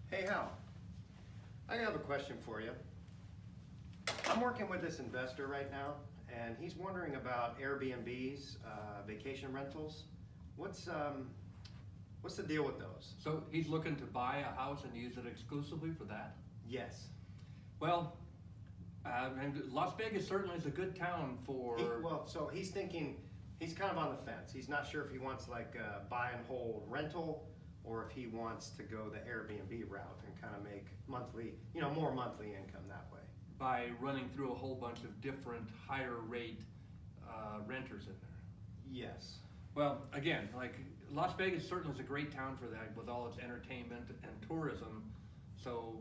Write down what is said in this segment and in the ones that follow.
Hey Hal, I have a question for you. I'm working with this investor right now, and he's wondering about Airbnbs, vacation rentals. What's the deal with those? So he's looking to buy a house and use it exclusively for that? Yes. Well, and Las Vegas certainly is a good town for... So he's thinking, he's kind of on the fence. He's not sure if he wants like a buy and hold rental, or if he wants to go the Airbnb route and kind of make monthly, more monthly income that way. By running through a whole bunch of different higher rate renters in there. Yes. Well, again, like Las Vegas certainly is a great town for that with all its entertainment and tourism. So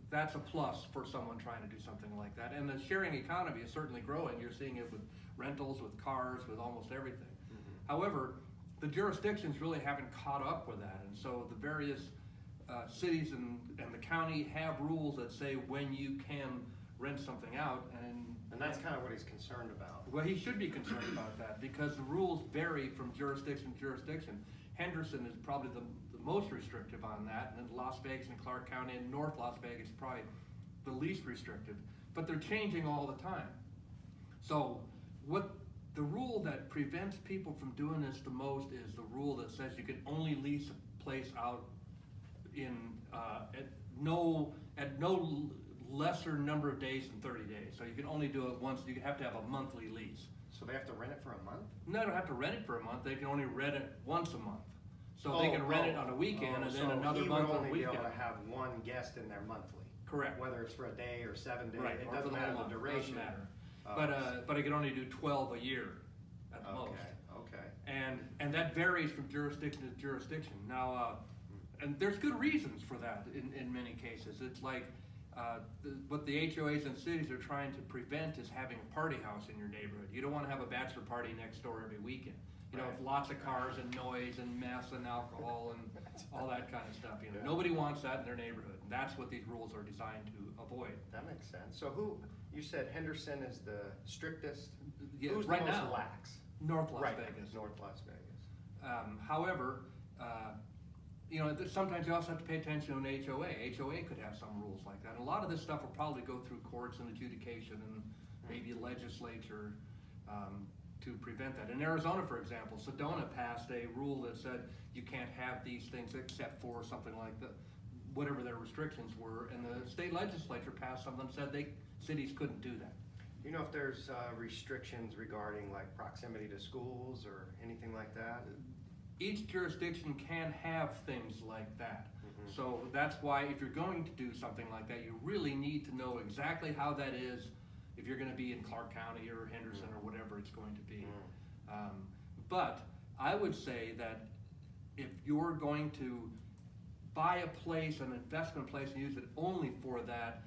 that's a plus for someone trying to do something like that. And the sharing economy is certainly growing. You're seeing it with rentals, with cars, with almost everything. Mm-hmm. However, the jurisdictions really haven't caught up with that. And so the various cities and the county have rules that say when you can rent something out. And that's kind of what he's concerned about. Well, he should be concerned about that because the rules vary from jurisdiction to jurisdiction. Henderson is probably the most restrictive on that, and then Las Vegas and Clark County and North Las Vegas is probably the least restrictive. But they're changing all the time. So the rule that prevents people from doing this the most is the rule that says you can only lease a place out in at no lesser number of days than 30 days. So you can only do it once. You have to have a monthly lease. So they have to rent it for a month? No, they don't have to rent it for a month. They can only rent it once a month. So they can rent it on a weekend and then another month on a weekend. So he would only be able to have one guest in there monthly? Correct. Whether it's for a day or 7 days, right. it Or doesn't for the matter whole the month. duration. Doesn't matter. But it can only do 12 a year at the most. Okay. And that varies from jurisdiction to jurisdiction. Now, and there's good reasons for that in many cases. It's like what the HOAs and cities are trying to prevent is having a party house in your neighborhood. You don't want to have a bachelor party next door every weekend. With lots of cars and noise and mess and alcohol and all that kind of stuff. Nobody wants that in their neighborhood. And that's what these rules are designed to avoid. That makes sense. So you said Henderson is the strictest? Yeah, Who's right the most now, lax? North Las Vegas. North Las Vegas. However, sometimes you also have to pay attention to an HOA. HOA could have some rules like that. And a lot of this stuff will probably go through courts and adjudication and maybe legislature to prevent that. In Arizona, for example, Sedona passed a rule that said you can't have these things except for something like whatever their restrictions were. And the state legislature passed something that said cities couldn't do that. Do you know if there's restrictions regarding like proximity to schools or anything like that? Each jurisdiction can have things like that. Mm-hmm. So that's why if you're going to do something like that, you really need to know exactly how that is if you're going to be in Clark County or Henderson or whatever it's going to be. But I would say that if you're going to buy a place, an investment place, and use it only for that,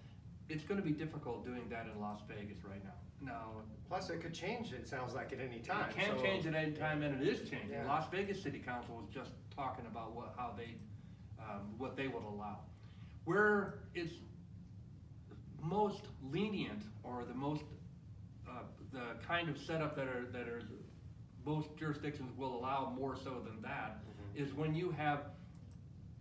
it's going to be difficult doing that in Las Vegas right now. Plus, it could change, it sounds like, at any time. It can change at any time, and it is changing. Yeah. Las Vegas City Council was just talking about what they would allow. Where it's most lenient, or the most the kind of setup that are most jurisdictions will allow more so than that, is when you have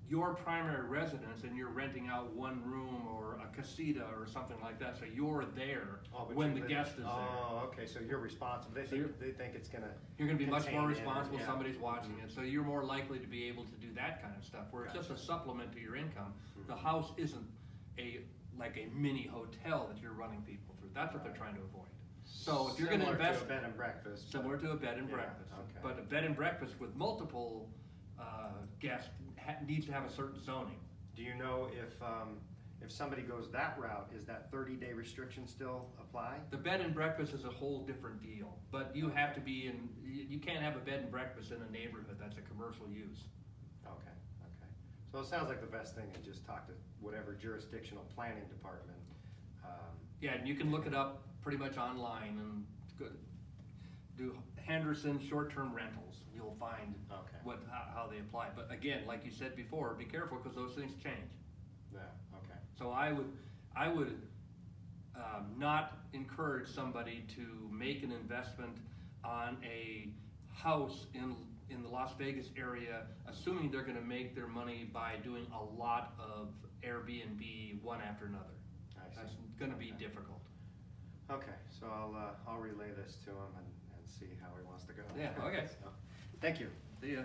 your primary residence and you're renting out one room or a casita or something like that, so you're there when the guest is there. Oh, okay, so you're responsible. They think it's gonna. You're gonna be much more responsible. Somebody's watching it, so you're more likely to be able to do that kind of stuff. Where it's just a supplement to your income. The house isn't like a mini hotel that you're running people through. That's what they're trying to avoid. So if you're going to invest, similar to a bed and breakfast. Similar to a bed and breakfast, okay. But a bed and breakfast with multiple guests needs to have a certain zoning. Do you know if somebody goes that route, is that 30-day restriction still apply? The bed and breakfast is a whole different deal, but you have to be in. You can't have a bed and breakfast in a neighborhood that's a commercial use. Okay. So it sounds like the best thing is just talk to whatever jurisdictional planning department. Yeah, and you can look it up pretty much online and do Henderson short-term rentals. You'll find how they apply. But again, like you said before, be careful because those things change. Yeah. Okay. So I would not encourage somebody to make an investment on a house in in the Las Vegas area, assuming they're gonna make their money by doing a lot of Airbnb one after another. I see. That's gonna be Okay. difficult. Okay, so I'll relay this to him and see how he wants to go. Yeah, okay. So, thank you. See ya.